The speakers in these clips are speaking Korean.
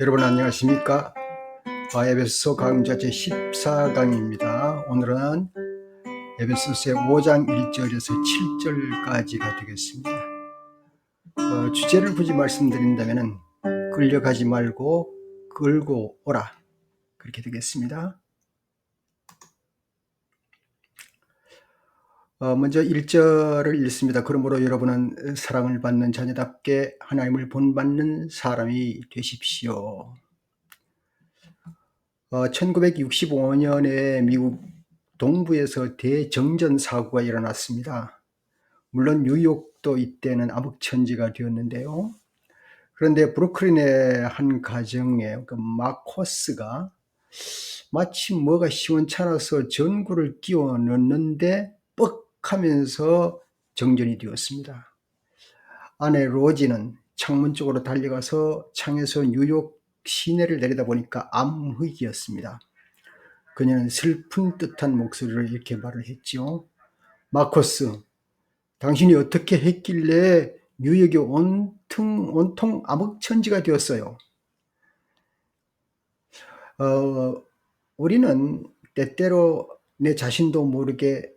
여러분 안녕하십니까? 에베소서 강좌 제14강입니다. 오늘은 에베소서의 5장 1절에서 7절까지가 되겠습니다. 주제를 굳이 말씀드린다면 끌려가지 말고 끌고 오라, 그렇게 되겠습니다. 먼저 1절을 읽습니다. 그러므로 여러분은 사랑을 받는 자녀답게 하나님을 본받는 사람이 되십시오. 1965년에 미국 동부에서 대정전 사고가 일어났습니다. 물론 뉴욕도 이때는 암흑천지가 되었는데요. 그런데 브루클린의 한 가정에 그 마코스가 마치 뭐가 시원찮아서 전구를 끼워 넣는데 뻑 하면서 정전이 되었습니다. 아내 로지는 창문 쪽으로 달려가서 창에서 뉴욕 시내를 내려다보니까 암흑이었습니다. 그녀는 슬픈 듯한 목소리로 이렇게 말을 했죠. 마커스, 당신이 어떻게 했길래 뉴욕이 온통 암흑천지가 되었어요. 우리는 때때로 내 자신도 모르게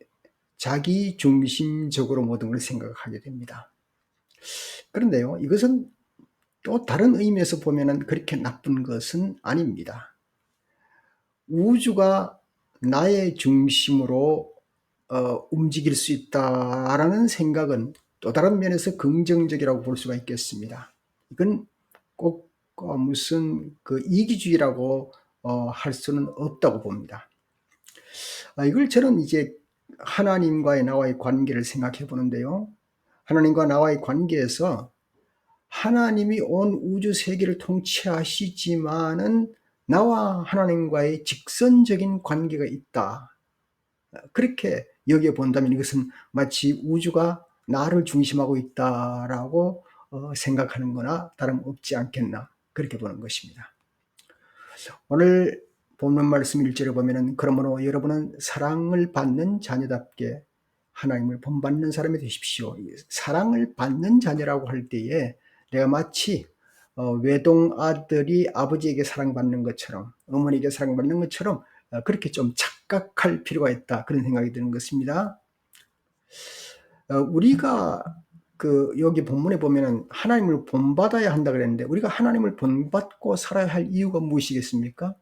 자기 중심적으로 모든 걸 생각하게 됩니다. 그런데요, 이것은 또 다른 의미에서 보면 그렇게 나쁜 것은 아닙니다. 우주가 나의 중심으로 움직일 수 있다라는 생각은 또 다른 면에서 긍정적이라고 볼 수가 있겠습니다. 이건 꼭 무슨 이기주의라고 할 수는 없다고 봅니다. 이걸 저는 이제 하나님과의 나와의 관계를 생각해 보는데요. 하나님과 나와의 관계에서 하나님이 온 우주 세계를 통치하시지만은 나와 하나님과의 직선적인 관계가 있다, 그렇게 여겨본다면 이것은 마치 우주가 나를 중심하고 있다라고 생각하는 거나 다름없지 않겠나, 그렇게 보는 것입니다. 오늘 본문 말씀 1절에 보면은 그러므로 여러분은 사랑을 받는 자녀답게 하나님을 본받는 사람이 되십시오. 사랑을 받는 자녀라고 할 때에 내가 마치 외동아들이 아버지에게 사랑받는 것처럼, 어머니에게 사랑받는 것처럼 그렇게 좀 착각할 필요가 있다, 그런 생각이 드는 것입니다. 우리가 여기 본문에 보면은 하나님을 본받아야 한다 그랬는데, 우리가 하나님을 본받고 살아야 할 이유가 무엇이겠습니까?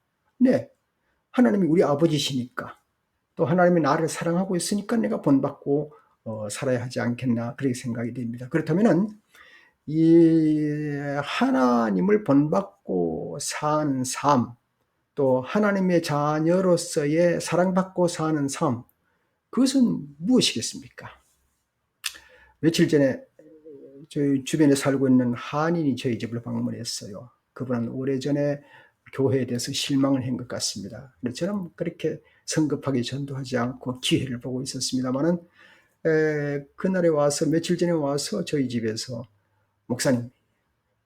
네, 하나님이 우리 아버지시니까, 또 하나님이 나를 사랑하고 있으니까 내가 본받고 살아야 하지 않겠나, 그렇게 생각이 됩니다. 그렇다면은 이 하나님을 본받고 사는 삶, 또 하나님의 자녀로서의 사랑받고 사는 삶, 그것은 무엇이겠습니까? 며칠 전에 저희 주변에 살고 있는 한인이 저희 집을 방문했어요. 그분은 오래전에 교회에 대해서 실망을 한 것 같습니다. 저는 그렇게 성급하게 전도하지 않고 기회를 보고 있었습니다만은, 그날에 와서, 며칠 전에 와서 저희 집에서, 목사님,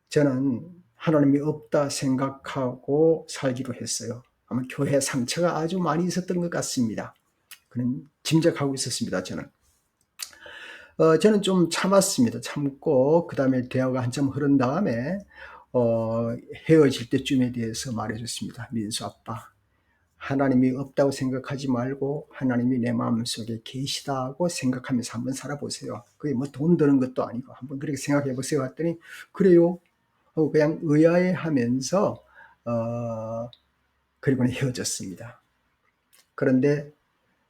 저는 하나님이 없다 생각하고 살기로 했어요. 아마 교회 상처가 아주 많이 있었던 것 같습니다. 그는 짐작하고 있었습니다. 저는 좀 참았습니다. 참고 그 다음에 대화가 한참 흐른 다음에 헤어질 때쯤에 대해서 말해줬습니다. 민수 아빠, 하나님이 없다고 생각하지 말고 하나님이 내 마음속에 계시다고 생각하면서 한번 살아보세요. 그게 뭐 돈 드는 것도 아니고 한번 그렇게 생각해 보세요 했더니, 그래요 하고 그냥 의아해하면서 그리고는 헤어졌습니다. 그런데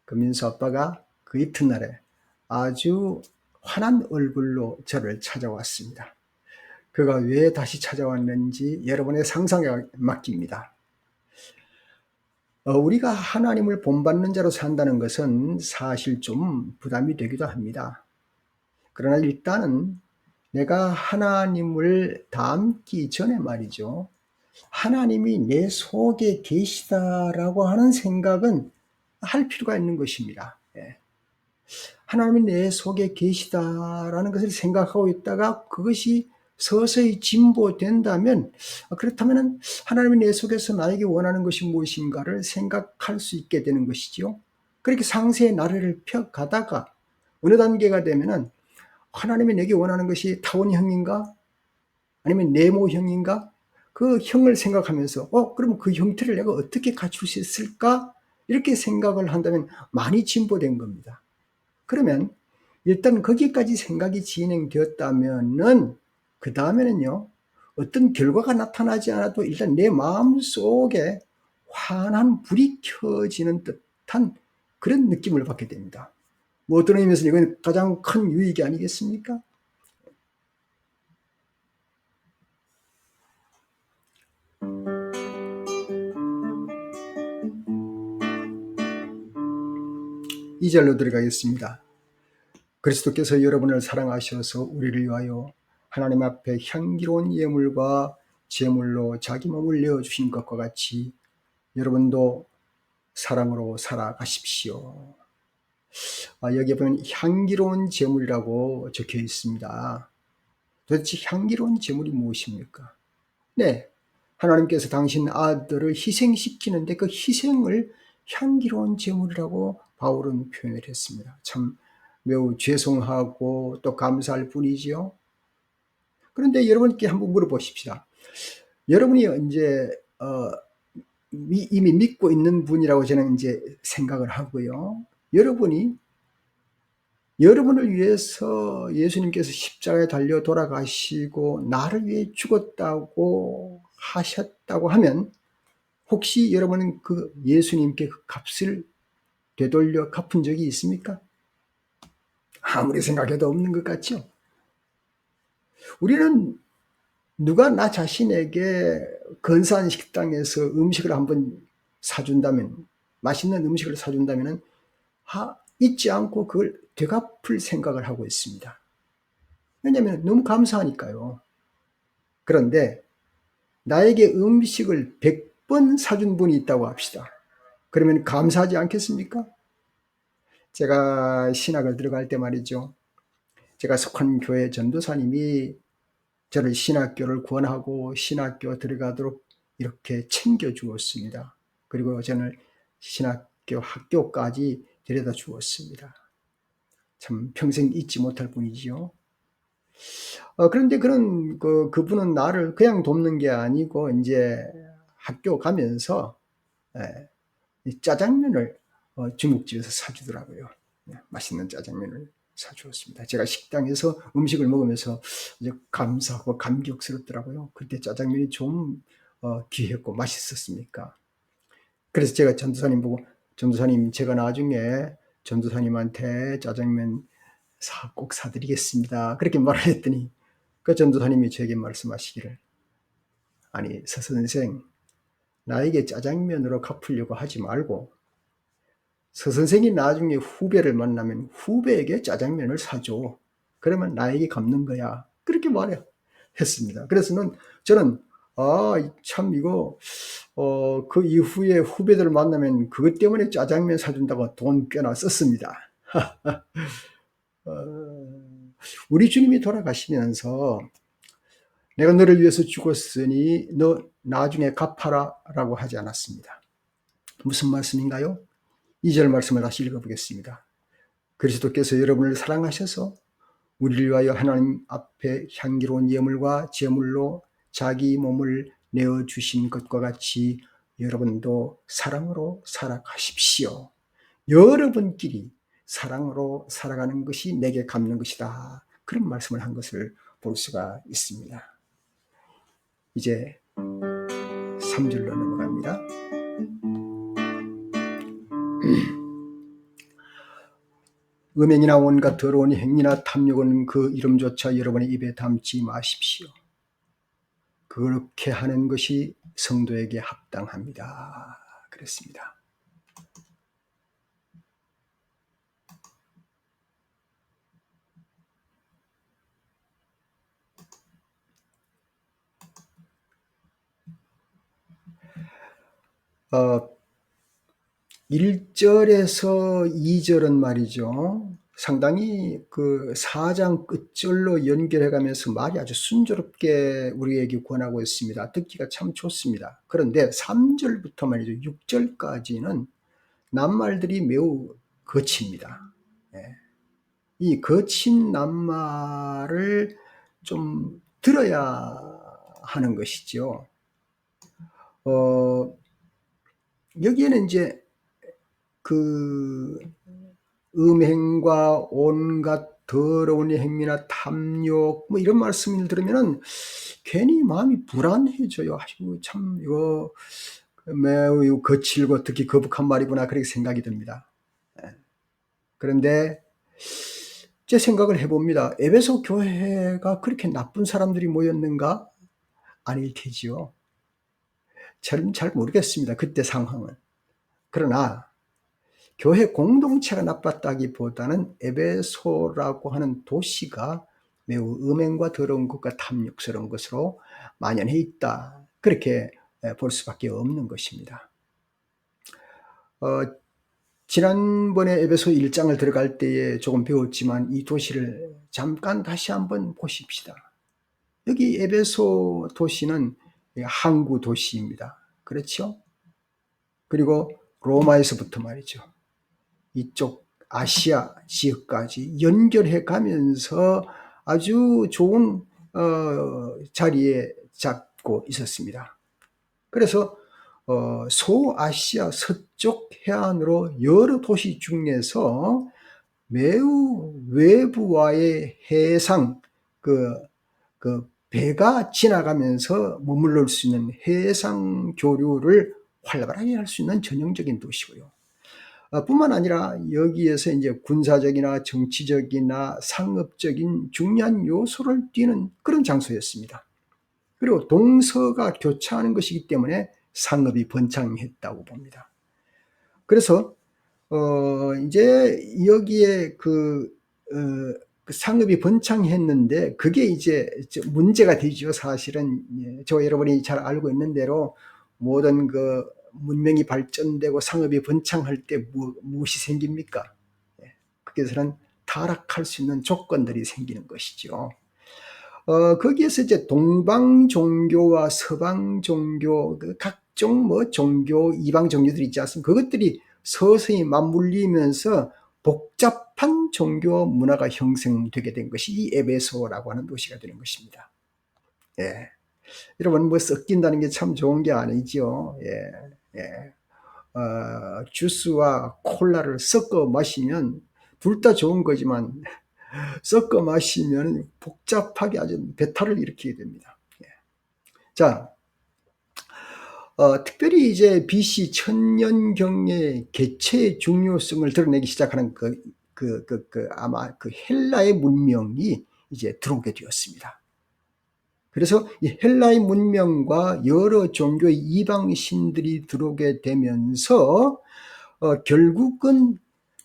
그 민수 아빠가 그 이튿날에 아주 환한 얼굴로 저를 찾아왔습니다. 그가 왜 다시 찾아왔는지 여러분의 상상에 맡깁니다. 우리가 하나님을 본받는 자로 산다는 것은 사실 좀 부담이 되기도 합니다. 그러나 일단은 내가 하나님을 닮기 전에 말이죠, 하나님이 내 속에 계시다라고 하는 생각은 할 필요가 있는 것입니다. 하나님이 내 속에 계시다라는 것을 생각하고 있다가 그것이 서서히 진보된다면, 그렇다면 하나님이 내 속에서 나에게 원하는 것이 무엇인가를 생각할 수 있게 되는 것이죠. 그렇게 상세의 나래를 펴가다가 어느 단계가 되면은 하나님이 내게 원하는 것이 타원형인가 아니면 네모형인가, 그 형을 생각하면서 그럼 그 형태를 내가 어떻게 갖출 수 있을까? 이렇게 생각을 한다면 많이 진보된 겁니다. 그러면 일단 거기까지 생각이 진행되었다면은 그 다음에는요, 어떤 결과가 나타나지 않아도 일단 내 마음속에 환한 불이 켜지는 듯한 그런 느낌을 받게 됩니다. 뭐 어떤 의미에서 이건 가장 큰 유익이 아니겠습니까? 이 절로 들어가겠습니다. 그리스도께서 여러분을 사랑하셔서 우리를 위하여 하나님 앞에 향기로운 예물과 제물로 자기 몸을 내어주신 것과 같이 여러분도 사랑으로 살아가십시오. 여기에 보면 향기로운 제물이라고 적혀 있습니다. 도대체 향기로운 제물이 무엇입니까? 네, 하나님께서 당신 아들을 희생시키는데 그 희생을 향기로운 제물이라고 바울은 표현을 했습니다. 참 매우 죄송하고 또 감사할 뿐이지요. 그런데 여러분께 한번 물어보십시다. 여러분이 이제 이미 믿고 있는 분이라고 저는 이제 생각을 하고요. 여러분이 여러분을 위해서 예수님께서 십자가에 달려 돌아가시고 나를 위해 죽었다고 하셨다고 하면 혹시 여러분은 그 예수님께 그 값을 되돌려 갚은 적이 있습니까? 아무리 생각해도 없는 것 같죠? 우리는 누가 나 자신에게 근사한 식당에서 음식을 한번 사준다면, 맛있는 음식을 사준다면 잊지 않고 그걸 되갚을 생각을 하고 있습니다. 왜냐하면 너무 감사하니까요. 그런데 나에게 음식을 100번 사준 분이 있다고 합시다. 그러면 감사하지 않겠습니까? 제가 신학을 들어갈 때 말이죠. 제가 속한 교회 전도사님이 저를 신학교를 권하고 신학교 들어가도록 이렇게 챙겨주었습니다. 그리고 저는 신학교 학교까지 데려다 주었습니다. 참 평생 잊지 못할 분이지요. 그런데 그분은 나를 그냥 돕는 게 아니고 이제 학교 가면서 이 짜장면을 중국집에서 사주더라고요. 맛있는 짜장면을 사주었습니다. 제가 식당에서 음식을 먹으면서 이제 감사하고 감격스럽더라고요. 그때 짜장면이 좀 귀했고 맛있었으니까. 그래서 제가 전도사님 보고, 전도사님 제가 나중에 전도사님한테 짜장면 꼭 사드리겠습니다. 그렇게 말을 했더니 그 전도사님이 저에게 말씀하시기를, 아니 서 선생, 나에게 짜장면으로 갚으려고 하지 말고 서 선생이 나중에 후배를 만나면 후배에게 짜장면을 사줘. 그러면 나에게 갚는 거야. 그렇게 말했습니다. 그래서 저는 참 이거 그 이후에 후배들을 만나면 그것 때문에 짜장면 사준다고 돈 꽤나 썼습니다. 우리 주님이 돌아가시면서 내가 너를 위해서 죽었으니 너 나중에 갚아라 라고 하지 않았습니다. 무슨 말씀인가요? 2절 말씀을 다시 읽어보겠습니다. 그리스도께서 여러분을 사랑하셔서 우리를 위하여 하나님 앞에 향기로운 예물과 제물로 자기 몸을 내어주신 것과 같이 여러분도 사랑으로 살아가십시오. 여러분끼리 사랑으로 살아가는 것이 내게 갚는 것이다. 그런 말씀을 한 것을 볼 수가 있습니다. 이제 3절로 넘어갑니다. 음행이나 온갖 더러운 행위나 탐욕은 그 이름조차 여러분의 입에 담지 마십시오. 그렇게 하는 것이 성도에게 합당합니다. 그랬습니다. 어, 1절에서 2절은 말이죠. 상당히 그 4장 끝절로 연결해가면서 말이 아주 순조롭게 우리에게 권하고 있습니다. 듣기가 참 좋습니다. 그런데 3절부터 말이죠. 6절까지는 낱말들이 매우 거칩니다. 이 거친 낱말을 좀 들어야 하는 것이죠. 여기에는 이제 그 음행과 온갖 더러운 행위나 탐욕 뭐 이런 말씀을 들으면은 괜히 마음이 불안해져요. 아이고 참 이거 매우 거칠고 특히 거북한 말이구나 그렇게 생각이 듭니다. 그런데 제 생각을 해봅니다. 에베소 교회가 그렇게 나쁜 사람들이 모였는가? 아닐 테지요. 저는 잘 모르겠습니다. 그때 상황은. 그러나 교회 공동체가 나빴다기보다는 에베소라고 하는 도시가 매우 음행과 더러운 것과 탐욕스러운 것으로 만연해 있다. 그렇게 볼 수밖에 없는 것입니다. 지난번에 에베소 1장을 들어갈 때에 조금 배웠지만 이 도시를 잠깐 다시 한번 보십시다. 여기 에베소 도시는 항구 도시입니다. 그렇죠? 그리고 로마에서부터 말이죠. 이쪽 아시아 지역까지 연결해 가면서 아주 좋은 자리에 잡고 있었습니다. 그래서 소아시아 서쪽 해안으로 여러 도시 중에서 매우 외부와의 해상 그 배가 지나가면서 머물러 수 있는 해상 교류를 활발하게 할 수 있는 전형적인 도시고요. 뿐만 아니라 여기에서 이제 군사적이나 정치적이나 상업적인 중요한 요소를 띠는 그런 장소였습니다. 그리고 동서가 교차하는 것이기 때문에 상업이 번창했다고 봅니다. 그래서 이제 여기에 그 상업이 번창했는데 그게 이제 문제가 되죠. 사실은 저 여러분이 잘 알고 있는 대로 모든 그 문명이 발전되고 상업이 번창할 때 무엇이 생깁니까? 거기에서는 타락할 수 있는 조건들이 생기는 것이죠. 거기에서 이제 동방 종교와 서방 종교, 그 각종 뭐 종교, 이방 종교들이 있지 않습니까? 그것들이 서서히 맞물리면서 복잡한 종교 문화가 형성되게 된 것이 이 에베소라고 하는 도시가 되는 것입니다. 예. 여러분, 뭐 섞인다는 게 참 좋은 게 아니죠. 예. 예. 주스와 콜라를 섞어 마시면 둘 다 좋은 거지만 섞어 마시면 복잡하게 아주 배탈을 일으키게 됩니다. 예. 자, 특별히 이제 BC 천년경의 개체의 중요성을 드러내기 시작하는 아마 그 헬라의 문명이 이제 들어오게 되었습니다. 그래서 이 헬라의 문명과 여러 종교의 이방신들이 들어오게 되면서 결국은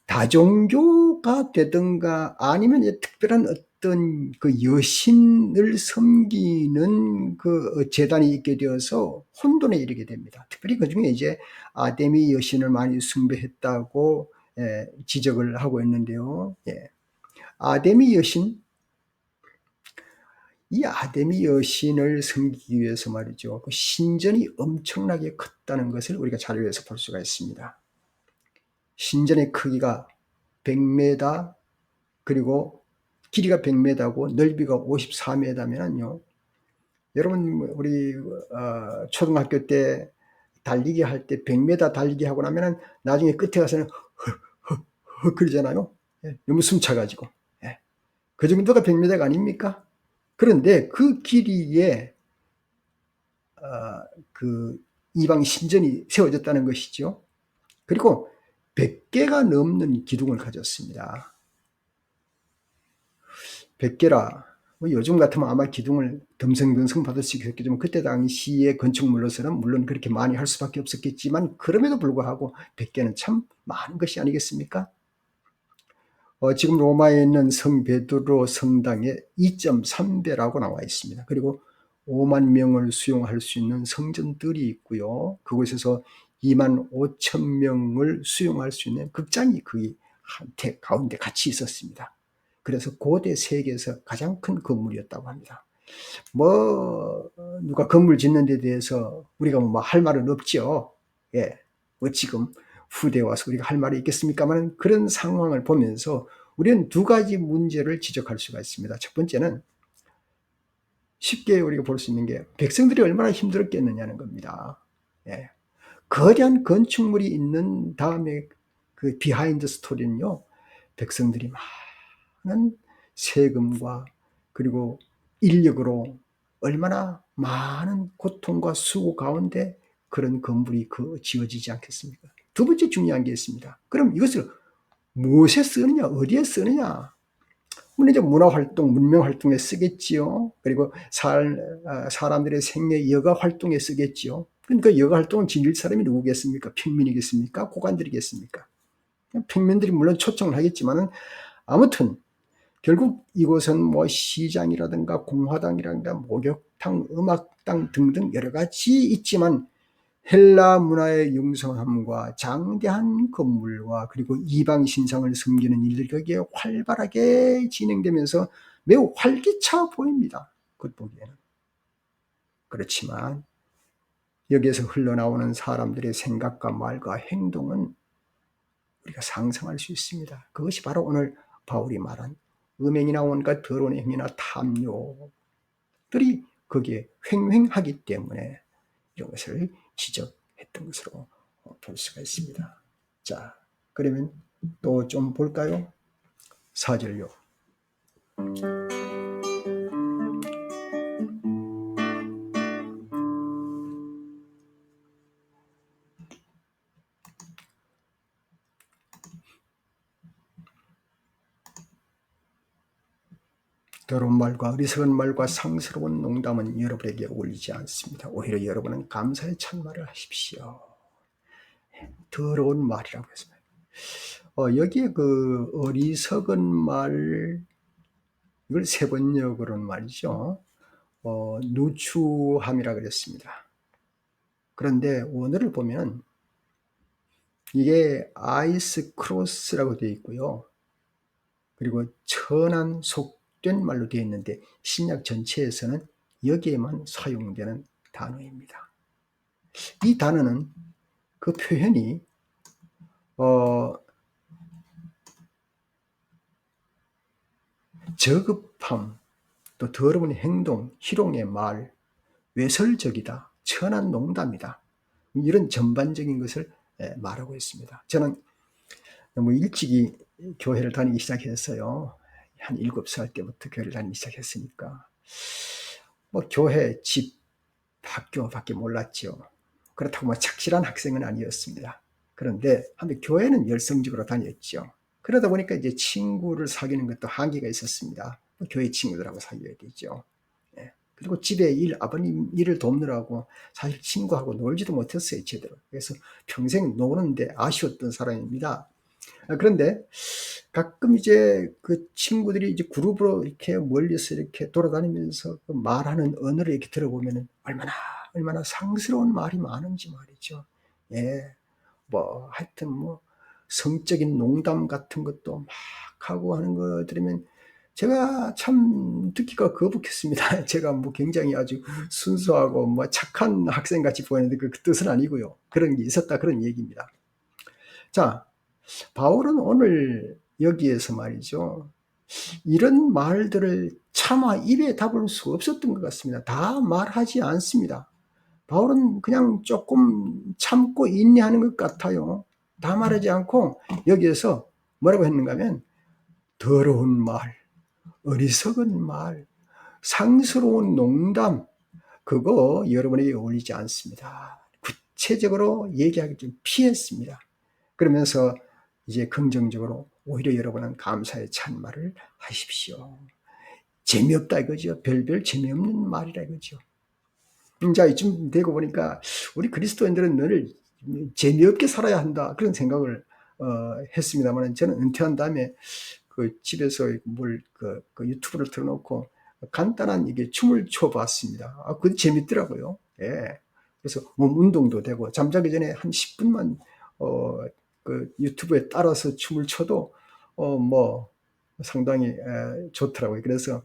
다종교가 되든가 아니면 특별한 어떤 그 여신을 섬기는 그 재단이 있게 되어서 혼돈에 이르게 됩니다. 특별히 그 중에 이제 아데미 여신을 많이 숭배했다고 지적을 하고 있는데요. 아데미 여신, 이 아데미 여신을 섬기기 위해서 말이죠. 그 신전이 엄청나게 컸다는 것을 우리가 자료에서 볼 수가 있습니다. 신전의 크기가 100m, 그리고 길이가 100m고 넓이가 54m면요. 여러분 우리 초등학교 때 달리기 할 때 100m 달리기 하고 나면은 나중에 끝에 가서는 헉 그러잖아요. 너무 숨차가지고. 그 정도가 100m가 아닙니까? 그런데 그 길이에 그 이방 신전이 세워졌다는 것이죠. 그리고 100개가 넘는 기둥을 가졌습니다. 100개라. 뭐 요즘 같으면 아마 기둥을 덤성덤성 받을 수 있겠지만 그때 당시의 건축물로서는 물론 그렇게 많이 할 수밖에 없었겠지만 그럼에도 불구하고 100개는 참 많은 것이 아니겠습니까? 지금 로마에 있는 성 베드로 성당에 2.3배라고 나와 있습니다. 그리고 5만 명을 수용할 수 있는 성전들이 있고요. 그곳에서 2만 5천 명을 수용할 수 있는 극장이 그 가운데 같이 있었습니다. 그래서 고대 세계에서 가장 큰 건물이었다고 합니다. 뭐 누가 건물 짓는 데 대해서 우리가 뭐 할 말은 없죠. 뭐 지금 후대에 와서 우리가 할 말이 있겠습니까만 그런 상황을 보면서 우리는 두 가지 문제를 지적할 수가 있습니다. 첫 번째는 쉽게 우리가 볼 수 있는 게 백성들이 얼마나 힘들었겠느냐는 겁니다. 예. 거대한 건축물이 있는 다음에 그 비하인드 스토리는요, 백성들이 많은 세금과 그리고 인력으로 얼마나 많은 고통과 수고 가운데 그런 건물이 지어지지 않겠습니까? 두 번째 중요한 게 있습니다. 그럼 이것을 무엇에 쓰느냐, 어디에 쓰느냐? 물론 이제 문화활동, 문명활동에 쓰겠지요. 그리고 사람들의 생애 여가 활동에 쓰겠지요. 그러니까 여가 활동을 지닐 사람이 누구겠습니까? 평민이겠습니까? 고관들이겠습니까? 평민들이 물론 초청을 하겠지만은 아무튼 결국 이곳은 뭐 시장이라든가 공화당이라든가 목욕탕, 음악당 등등 여러 가지 있지만 헬라 문화의 융성함과 장대한 건물과 그리고 이방 신상을 섬기는 일들이 거기에 활발하게 진행되면서 매우 활기차 보입니다. 겉보기에는. 그렇지만 여기에서 흘러나오는 사람들의 생각과 말과 행동은 우리가 상상할 수 있습니다. 그것이 바로 오늘 바울이 말한 음행이나 온갖 더러운 행위나 탐욕들이 거기에 횡행하기 때문에 이런 것을 지적했던 것으로 볼 수가 있습니다. 자, 그러면 또 좀 볼까요? 4절요. 더러운 말과 어리석은 말과 상스러운 농담은 여러분에게 어울리지 않습니다. 오히려 여러분은 감사의 찬말을 하십시오. 더러운 말이라고 했습니다. 여기에 그 어리석은 말, 이걸 세번역으로는 말이죠. 누추함이라 그랬습니다. 그런데 원어를 보면 이게 아이스 크로스라고 되어 있고요. 그리고 천한 속된 말로 되어 있는데 신약 전체에서는 여기에만 사용되는 단어입니다. 이 단어는 그 표현이 저급함, 또 더러운 행동, 희롱의 말, 외설적이다, 천한 농담이다, 이런 전반적인 것을 말하고 있습니다. 저는 너무 일찍이 교회를 다니기 시작했어요. 한 7살 때부터 교회를 다니기 시작했으니까 뭐 교회, 집, 학교밖에 몰랐죠. 그렇다고 뭐 착실한 학생은 아니었습니다. 그런데 한번 교회는 열성적으로 다녔죠. 그러다 보니까 이제 친구를 사귀는 것도 한계가 있었습니다. 교회 친구들하고 사귀어야 되죠. 그리고 집에 아버님 일을 돕느라고 사실 친구하고 놀지도 못했어요, 제대로. 그래서 평생 노는데 아쉬웠던 사람입니다. 그런데 가끔 이제 그 친구들이 이제 그룹으로 이렇게 멀리서 이렇게 돌아다니면서 그 말하는 언어를 이렇게 들어보면은 얼마나 상스러운 말이 많은지 말이죠. 예. 뭐 하여튼 뭐 성적인 농담 같은 것도 막 하고 하는 거 들으면 제가 참 듣기가 거북했습니다. 제가 뭐 굉장히 아주 순수하고 뭐 착한 학생 같이 보였는데 그 뜻은 아니고요. 그런 게 있었다, 그런 얘기입니다. 자, 바울은 오늘 여기에서 말이죠, 이런 말들을 차마 입에 담을 수 없었던 것 같습니다. 다 말하지 않습니다. 바울은 그냥 조금 참고 인내하는 것 같아요. 다 말하지 않고 여기에서 뭐라고 했는가 하면 더러운 말, 어리석은 말, 상스러운 농담, 그거 여러분에게 어울리지 않습니다. 구체적으로 얘기하기 좀 피했습니다. 그러면서 이제 긍정적으로 오히려 여러분은 감사의 찬말을 하십시오. 재미없다 이거죠. 별별 재미없는 말이라 이거죠. 자, 이쯤 되고 보니까 우리 그리스도인들은 늘 재미없게 살아야 한다, 그런 생각을 했습니다만, 저는 은퇴한 다음에 그 집에서 그 유튜브를 틀어놓고 간단한 이게 춤을 춰봤습니다. 그거 재밌더라고요. 예. 그래서 몸 운동도 되고 잠자기 전에 한 10분만 그 유튜브에 따라서 춤을 춰도 뭐 상당히 좋더라고요. 그래서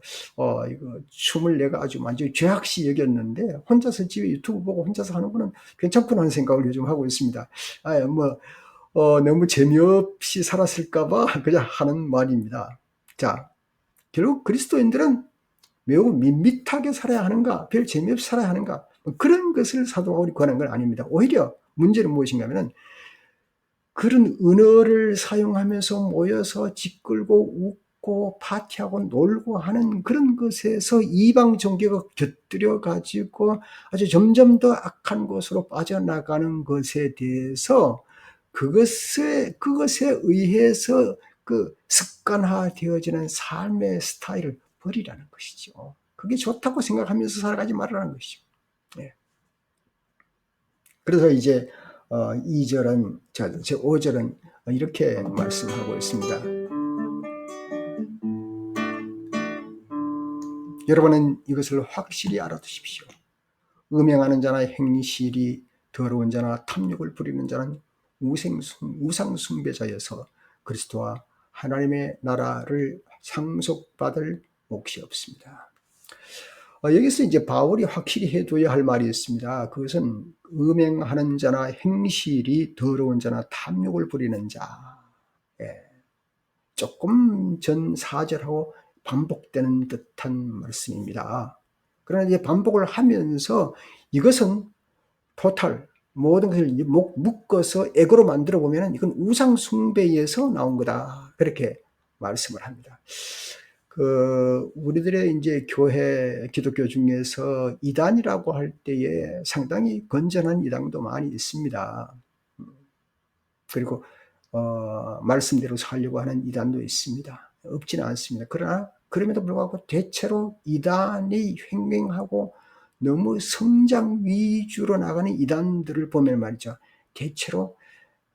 이거 춤을 내가 아주 완전히 죄악시 여겼는데 혼자서 집에 유튜브 보고 혼자서 하는 거는 괜찮구나 하는 생각을 요즘 하고 있습니다. 너무 재미없이 살았을까 봐 그냥 하는 말입니다. 자, 결국 그리스도인들은 매우 밋밋하게 살아야 하는가, 별 재미없이 살아야 하는가, 그런 것을 사도 바울이 권한 건 아닙니다. 오히려 문제는 무엇인가 하면은 그런 언어를 사용하면서 모여서 짓글고 웃고 파티하고 놀고 하는 그런 것에서 이방 종교가 곁들여 가지고 아주 점점 더 악한 곳으로 빠져나가는 것에 대해서 그것에 의해서 그 습관화되어지는 삶의 스타일을 버리라는 것이죠. 그게 좋다고 생각하면서 살아가지 말라는 것이죠. 예. 그래서 이제 2절은, 5절은 이렇게 말씀하고 있습니다. 여러분은 이것을 확실히 알아두십시오. 음행하는 자나 행실이 더러운 자나 탐욕을 부리는 자는 우상 숭배자여서 그리스도와 하나님의 나라를 상속받을 몫이 없습니다. 여기서 이제 바울이 확실히 해둬야 할 말이 있습니다. 그것은 음행하는 자나 행실이 더러운 자나 탐욕을 부리는 자. 예. 조금 전 4절하고 반복되는 듯한 말씀입니다. 그러나 이제 반복을 하면서 이것은 토탈 모든 것을 묶어서 액으로 만들어 보면 이건 우상 숭배에서 나온 거다. 그렇게 말씀을 합니다. 우리들의 이제 교회 기독교 중에서 이단이라고 할 때에 상당히 건전한 이단도 많이 있습니다. 그리고 말씀대로 살려고 하는 이단도 있습니다. 없지는 않습니다. 그러나 그럼에도 불구하고 대체로 이단이 횡행하고 너무 성장 위주로 나가는 이단들을 보면 말이죠. 대체로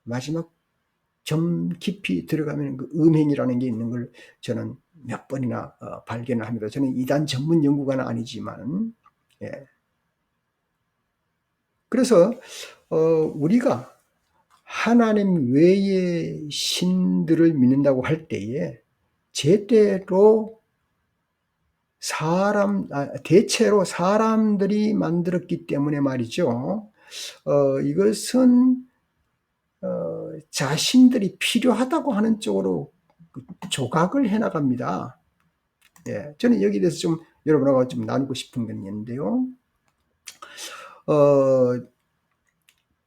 마지막 점 깊이 들어가면 그 음행이라는 게 있는 걸 저는 몇 번이나 발견을 합니다. 저는 이단 전문 연구가는 아니지만, 예. 그래서 우리가 하나님 외의 신들을 믿는다고 할 때에 제대로 대체로 사람들이 만들었기 때문에 말이죠. 이것은 자신들이 필요하다고 하는 쪽으로 조각을 해나갑니다. 예, 저는 여기에 대해서 좀 여러분하고 좀 나누고 싶은 건 있는데요.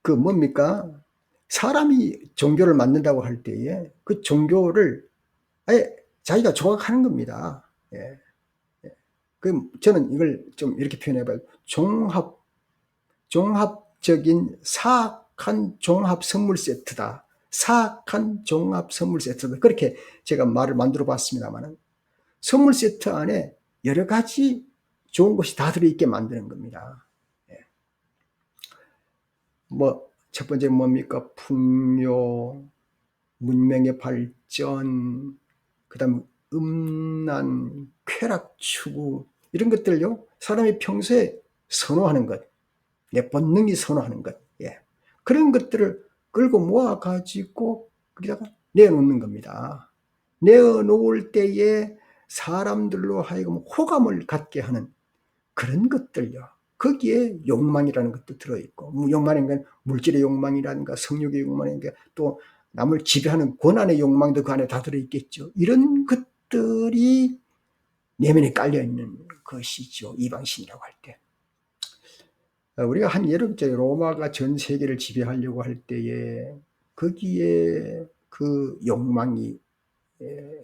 뭡니까? 사람이 종교를 만든다고 할 때에 그 종교를 아예 자기가 조각하는 겁니다. 예. 저는 이걸 좀 이렇게 표현해봐요. 종합적인 사악한 종합 선물 세트다. 사악한 종합 선물 세트다. 그렇게 제가 말을 만들어 봤습니다만 선물 세트 안에 여러 가지 좋은 것이 다 들어있게 만드는 겁니다. 예. 첫 번째 뭡니까? 풍요, 문명의 발전, 그 다음 음란, 쾌락 추구, 이런 것들요, 사람이 평소에 선호하는 것, 내 본능이 선호하는 것, 예. 그런 것들을 끌고 모아가지고 거기다가 내어놓는 겁니다. 내어놓을 때에 사람들로 하여금 호감을 갖게 하는 그런 것들요. 거기에 욕망이라는 것도 들어있고, 욕망인 건 물질의 욕망이라든가 성욕의 욕망이라든가 또 남을 지배하는 권한의 욕망도 그 안에 다 들어있겠죠. 이런 것들이 내면에 깔려있는 것이죠. 이방신이라고 할 때. 우리가 한 예를 들어 로마가 전 세계를 지배하려고 할 때에 거기에 그 욕망이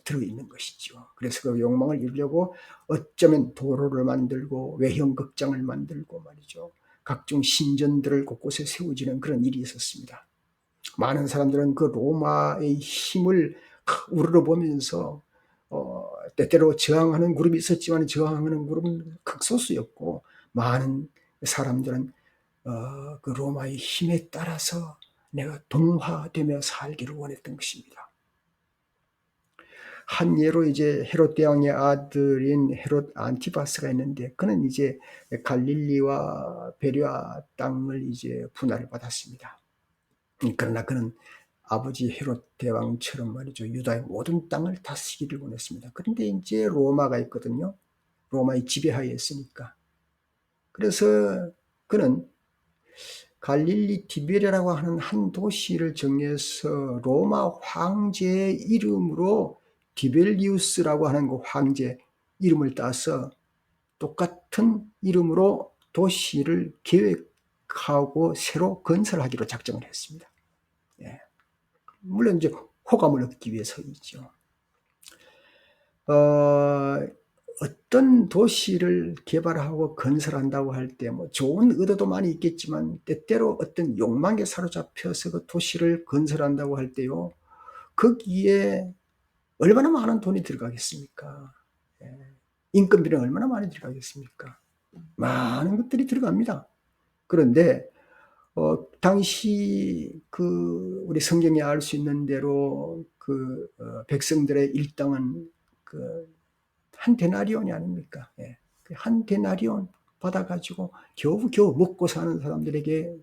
들어있는 것이죠. 그래서 그 욕망을 이루려고 어쩌면 도로를 만들고 외형 극장을 만들고 말이죠. 각종 신전들을 곳곳에 세워지는 그런 일이 있었습니다. 많은 사람들은 그 로마의 힘을 우러러보면서 때때로 저항하는 그룹이 있었지만 저항하는 그룹은 극소수였고 많은 사람들은 그 로마의 힘에 따라서 내가 동화되며 살기를 원했던 것입니다. 한 예로 이제 헤롯 대왕의 아들인 헤롯 안티바스가 있는데 그는 이제 갈릴리와 베레아 땅을 이제 분할을 받았습니다. 그러나 그는 아버지 헤롯 대왕처럼 말이죠. 유다의 모든 땅을 다스리기를 원했습니다. 그런데 이제 로마가 있거든요. 로마의 지배하에 있으니까. 그래서 그는 갈릴리 디베레라고 하는 한 도시를 정해서 로마 황제의 이름으로 디벨리우스라고 하는 그 황제 이름을 따서 똑같은 이름으로 도시를 계획하고 새로 건설하기로 작정을 했습니다. 예. 물론 이제 호감을 얻기 위해서이죠. 어떤 도시를 개발하고 건설한다고 할 때 뭐 좋은 의도도 많이 있겠지만 때때로 어떤 욕망에 사로잡혀서 그 도시를 건설한다고 할 때요, 거기에 얼마나 많은 돈이 들어가겠습니까? 예. 인건비는 얼마나 많이 들어가겠습니까? 많은 것들이 들어갑니다. 그런데 당시 우리 성경에 알 수 있는 대로 백성들의 일당은 한 데나리온이 아닙니까? 예. 한 데나리온 받아가지고 겨우겨우 먹고 사는 사람들에게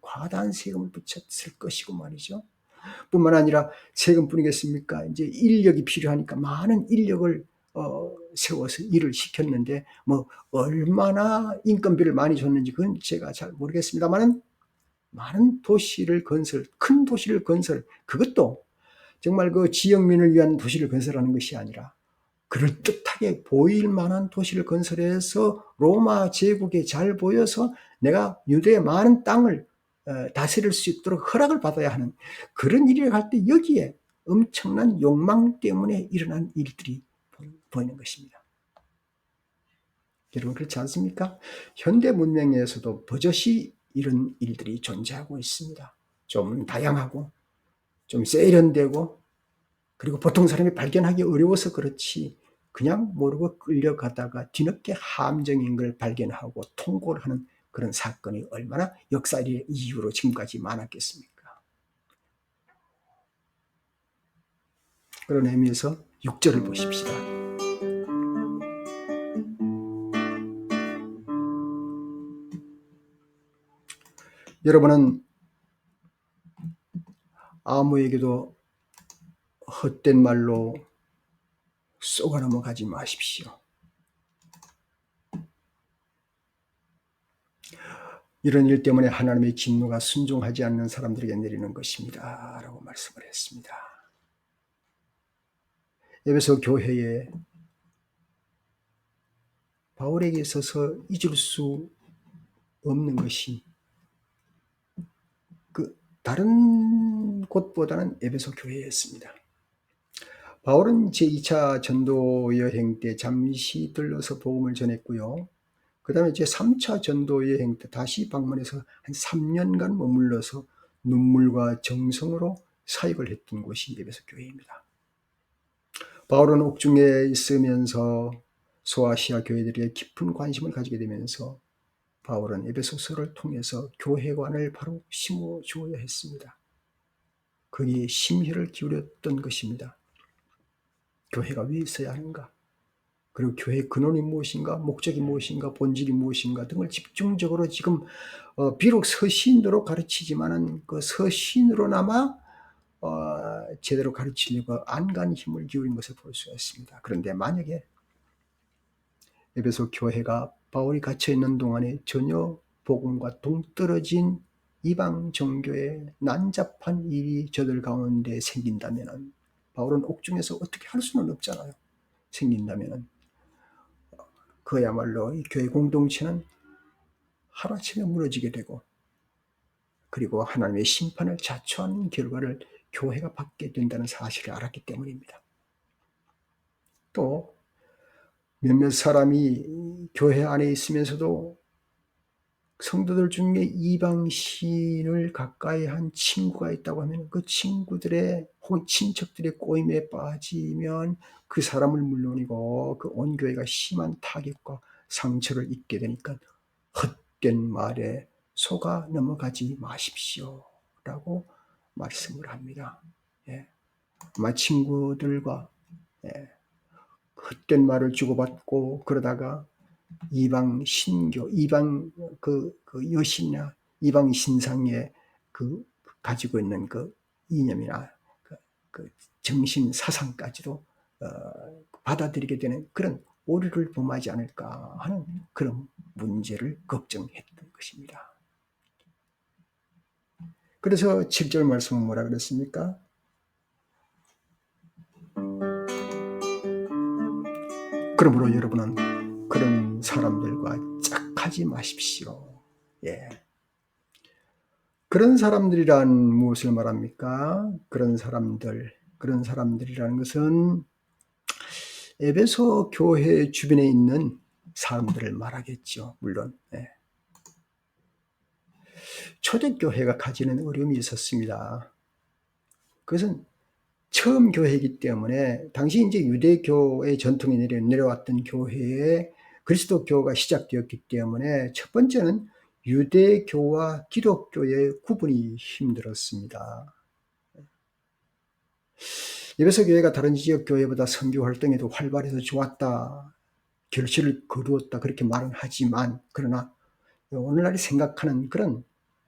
과다한 세금을 붙였을 것이고 말이죠. 뿐만 아니라 세금뿐이겠습니까? 이제 인력이 필요하니까 많은 인력을 세워서 일을 시켰는데 뭐 얼마나 인건비를 많이 줬는지 그건 제가 잘 모르겠습니다만은, 많은 도시를 큰 도시를 그것도 정말 그 지역민을 위한 도시를 건설하는 것이 아니라 그럴듯하게 보일 만한 도시를 건설해서 로마 제국에 잘 보여서 내가 유대의 많은 땅을 다스릴 수 있도록 허락을 받아야 하는 그런 일을 할 때 여기에 엄청난 욕망 때문에 일어난 일들이 보이는 것입니다. 여러분 그렇지 않습니까? 현대 문명에서도 버젓이 이런 일들이 존재하고 있습니다. 좀 다양하고 좀 세련되고, 그리고 보통 사람이 발견하기 어려워서 그렇지 그냥 모르고 끌려가다가 뒤늦게 함정인 걸 발견하고 통고를 하는 그런 사건이 얼마나 역사의 이후로 지금까지 많았겠습니까? 그런 의미에서 6절을 보십시다. 여러분은 아무에게도 헛된 말로 쏘아 넘어가지 마십시오. 이런 일 때문에 하나님의 진노가 순종하지 않는 사람들에게 내리는 것입니다 라고 말씀을 했습니다. 에베소 교회에 바울에게 있어서 잊을 수 없는 것이 다른 곳보다는 에베소 교회였습니다. 바울은 제2차 전도 여행 때 잠시 들러서 복음을 전했고요. 그 다음에 제3차 전도 여행 때 다시 방문해서 한 3년간 머물러서 눈물과 정성으로 사역을 했던 곳이 에베소 교회입니다. 바울은 옥중에 있으면서 소아시아 교회들에게 깊은 관심을 가지게 되면서 바울은 에베소서를 통해서 교회관을 바로 심어 주어야 했습니다. 거기에 심혈을 기울였던 것입니다. 교회가 왜 있어야 하는가? 그리고 교회의 근원이 무엇인가? 목적이 무엇인가? 본질이 무엇인가? 등을 집중적으로 지금 비록 서신으로 가르치지만은 그 서신으로나마 제대로 가르치려고 안간 힘을 기울인 것을 볼 수가 있습니다. 그런데 만약에 에베소 교회가 바울이 갇혀있는 동안에 전혀 복음과 동떨어진 이방 종교에 난잡한 일이 저들 가운데 생긴다면, 바울은 옥중에서 어떻게 할 수는 없잖아요. 생긴다면 그야말로 이 교회 공동체는 하루아침에 무너지게 되고, 그리고 하나님의 심판을 자초하는 결과를 교회가 받게 된다는 사실을 알았기 때문입니다. 또 몇몇 사람이 교회 안에 있으면서도 성도들 중에 이방신을 가까이 한 친구가 있다고 하면 그 친구들의 혹은 친척들의 꼬임에 빠지면 그 사람을 물론이고 그 온 교회가 심한 타격과 상처를 입게 되니까 헛된 말에 속아 넘어가지 마십시오 라고 말씀을 합니다. 예. 아마 친구들과 헛된 말을 주고받고 그러다가 이방 신교, 이방 여신이나 이방 신상에 가지고 있는 이념이나 정신 사상까지도 받아들이게 되는 그런 오류를 범하지 않을까 하는 그런 문제를 걱정했던 것입니다. 그래서 7절 말씀은 뭐라 그랬습니까? 그러므로 여러분은 그런 사람들과 짝하지 마십시오. 예. 그런 사람들이란 무엇을 말합니까? 그런 사람들이라는 것은 에베소 교회 주변에 있는 사람들을 말하겠죠. 물론 초대교회가 가지는 어려움이 있었습니다. 그것은 처음 교회이기 때문에 당시 이제 유대교의 전통이 내려왔던 교회에 그리스도교가 시작되었기 때문에 첫 번째는 유대교와 기독교의 구분이 힘들었습니다. 에베소 교회가 다른 지역 교회보다 선교 활동에도 활발해서 좋았다, 결실을 거두었다 그렇게 말은 하지만, 그러나 오늘날 생각하는 그런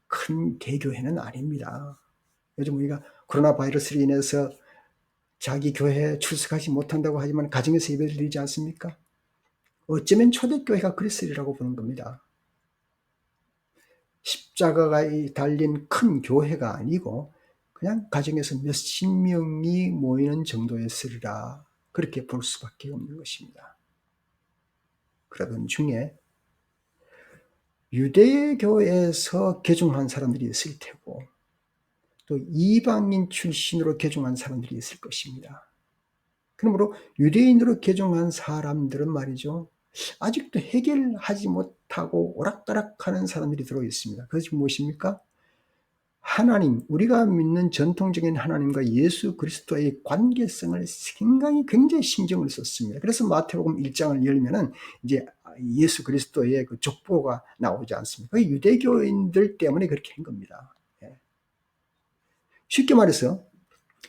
큰 대교회는 아닙니다. 요즘 우리가 코로나 바이러스로 인해서 자기 교회에 출석하지 못한다고 하지만 가정에서 예배를 드리지 않습니까? 어쩌면 초대교회가 그랬으리라고 보는 겁니다. 십자가가 달린 큰 교회가 아니고 그냥 가정에서 몇십 명이 모이는 정도였으리라, 그렇게 볼 수밖에 없는 것입니다. 그러던 중에 유대교에서 개종한 사람들이 있을 테고 또 이방인 출신으로 개종한 사람들이 있을 것입니다. 그러므로 유대인으로 개종한 사람들은 말이죠, 아직도 해결하지 못하고 오락가락하는 사람들이 들어 있습니다. 그것이 무엇입니까? 하나님, 우리가 믿는 전통적인 하나님과 예수 그리스도의 관계성을 굉장히 신경을 썼습니다. 그래서 마태복음 1장을 열면은 이제 예수 그리스도의 그 족보가 나오지 않습니까? 유대교인들 때문에 그렇게 한 겁니다. 쉽게 말해서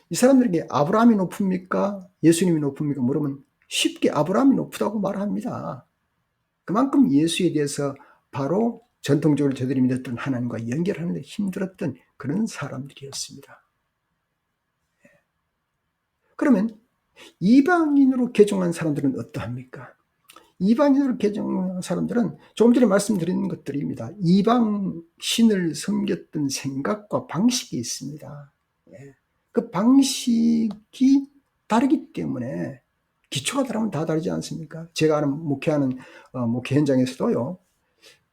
이 사람들에게 아브라함이 높습니까? 예수님이 높습니까? 물으면 쉽게 아브라함이 높다고 말합니다. 그만큼 예수에 대해서 바로 전통적으로 저들이 믿었던 하나님과 연결하는 데 힘들었던 그런 사람들이었습니다. 그러면 이방인으로 개종한 사람들은 어떠합니까? 이방인으로 개종한 사람들은 조금 전에 말씀드린 것들입니다. 이방 신을 섬겼던 생각과 방식이 있습니다. 그 방식이 다르기 때문에 기초가 다르면 다 다르지 않습니까? 제가 아는 목회하는 목회 현장에서도요,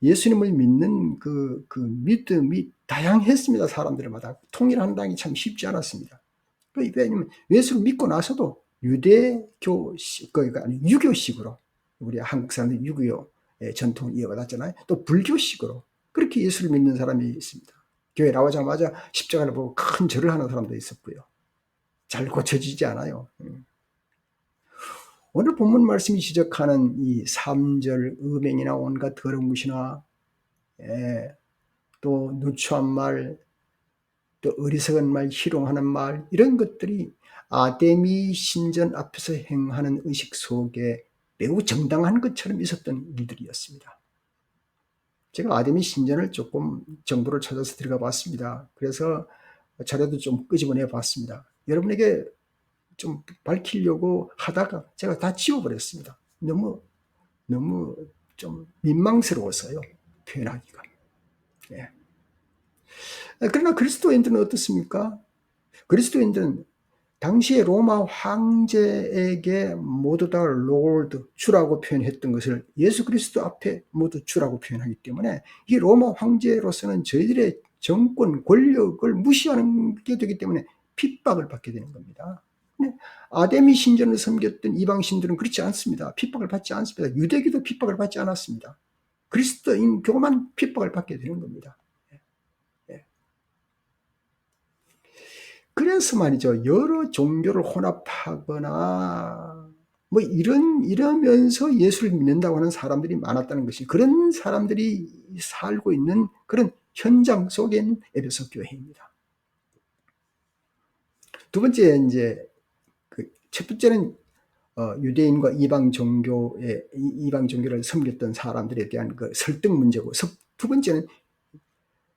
예수님을 믿는 그 믿음이 다양했습니다. 사람들마다 통일한다는 게 참 쉽지 않았습니다. 왜냐면 예수를 믿고 나서도 유대교식, 그러니까 유교식으로, 우리 한국 사람들이 유교의 전통을 이어받았잖아요. 또 불교식으로 그렇게 예수를 믿는 사람이 있습니다. 교회 나오자마자 십자가를 보고 큰 절을 하는 사람도 있었고요. 잘 고쳐지지 않아요. 오늘 본문 말씀이 지적하는 이 3절 음행이나 온갖 더러운 것이나 또 누추한 말, 또 어리석은 말, 희롱하는 말, 이런 것들이 아데미 신전 앞에서 행하는 의식 속에 매우 정당한 것처럼 있었던 일들이었습니다. 제가 아데미 신전을 조금 정보를 찾아서 들어가 봤습니다. 그래서 자료도 좀 끄집어내 봤습니다. 여러분에게 좀 밝히려고 하다가 제가 다 지워버렸습니다. 너무 좀 민망스러워서요, 표현하기가. 그러나 그리스도인들은 어떻습니까? 그리스도인들은 당시에 로마 황제에게 모두 다 롤드, 주라고 표현했던 것을 예수 그리스도 앞에 모두 주라고 표현하기 때문에 이 로마 황제로서는 저희들의 정권, 권력을 무시하는 게 되기 때문에 핍박을 받게 되는 겁니다. 아데미 신전을 섬겼던 이방 신들은 그렇지 않습니다. 핍박을 받지 않습니다. 유대교도 핍박을 받지 않았습니다. 그리스도인 교만 핍박을 받게 되는 겁니다. 그래서 말이죠, 여러 종교를 혼합하거나 뭐 이러면서 예수를 믿는다고 하는 사람들이 많았다는 것이, 그런 사람들이 살고 있는 그런 현장 속에 있는 에베소 교회입니다. 두 번째, 이제 첫 번째는 유대인과 이방 종교를 섬겼던 사람들에 대한 그 설득 문제고, 두 번째는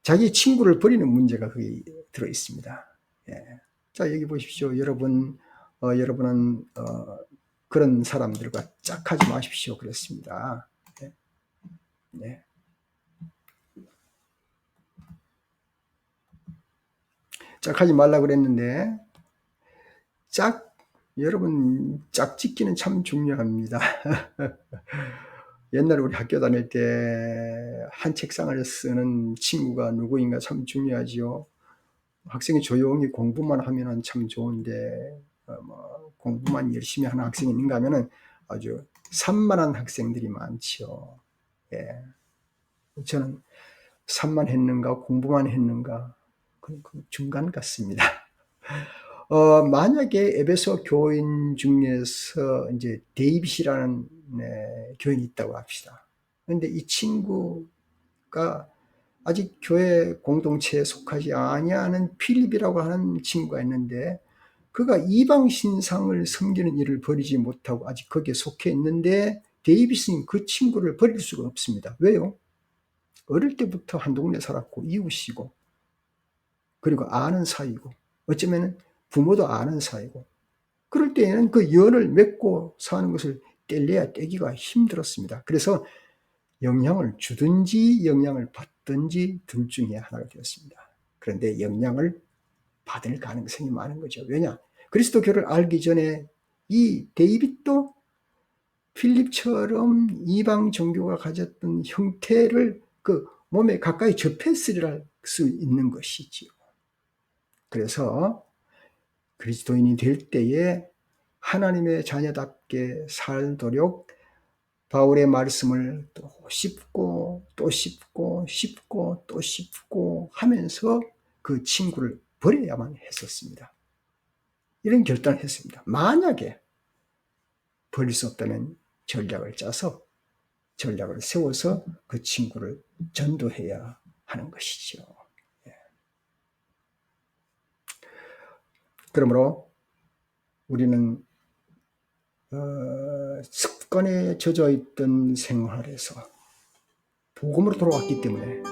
자기 친구를 버리는 문제가 거기 들어 있습니다. 자, 여기 보십시오. 여러분은 그런 사람들과 짝하지 마십시오. 그렇습니다. 짝하지 말라 그랬는데, 여러분 짝짓기는 참 중요합니다. 옛날에 우리 학교 다닐 때 한 책상을 쓰는 친구가 누구인가 참 중요하지요. 학생이 조용히 공부만 하면은 참 좋은데 공부만 열심히 하는 학생이 있는가 하면은 아주 산만한 학생들이 많지요. 예. 저는 산만했는가 공부만 했는가 그 중간 같습니다. 만약에 에베소 교인 중에서 이제 데이빗이라는 교인이 있다고 합시다. 그런데 이 친구가 아직 교회 공동체에 속하지 아니하는 필립이라고 하는 친구가 있는데, 그가 이방 신상을 섬기는 일을 버리지 못하고 아직 거기에 속해 있는데 데이빗은 그 친구를 버릴 수가 없습니다. 왜요? 어릴 때부터 한 동네 살았고 이웃이고 그리고 아는 사이고 어쩌면 부모도 아는 사이고, 그럴 때에는 그 연을 맺고 사는 것을 떼려야 떼기가 힘들었습니다. 그래서 영향을 주든지 영향을 받든지 둘 중에 하나가 되었습니다. 그런데 영향을 받을 가능성이 많은 거죠. 왜냐? 그리스도교를 알기 전에 이 데이빗도 필립처럼 이방 종교가 가졌던 형태를 그 몸에 가까이 접했으리라 수 있는 것이지요. 그래서 그리스도인이 될 때에 하나님의 자녀답게 살도록 바울의 말씀을 또 씹고 또 씹고 씹고 또 씹고 하면서 그 친구를 버려야만 했었습니다. 이런 결단을 했습니다. 만약에 버릴 수 없다면 전략을 짜서 전략을 세워서 그 친구를 전도해야 하는 것이죠. 그러므로 우리는 습관에 젖어 있던 생활에서 복음으로 돌아왔기 때문에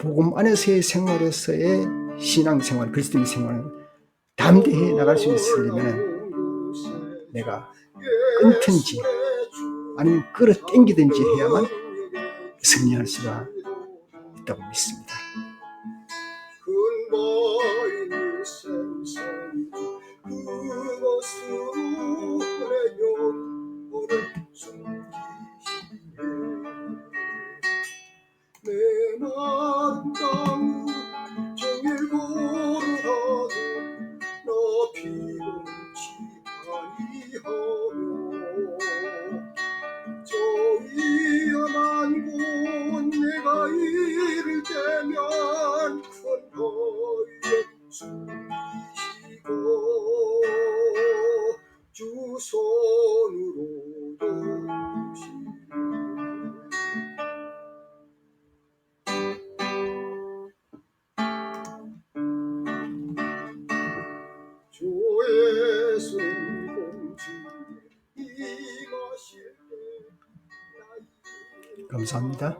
복음 안에서의 생활에서의 신앙생활, 그리스도의 생활은 담대히 나갈 수 있으려면 내가 끊든지 아니면 끌어당기든지 해야만 승리할 수가 있다고 믿습니다. 내 마음 가무 종일 고루하고 너 피곤치 아니하며 저희야만 곧 내가 이를 때면 큰 너희의 숨기시고 주 손으로 도우시네. 주의 손공주에 임하실 때 감사합니다.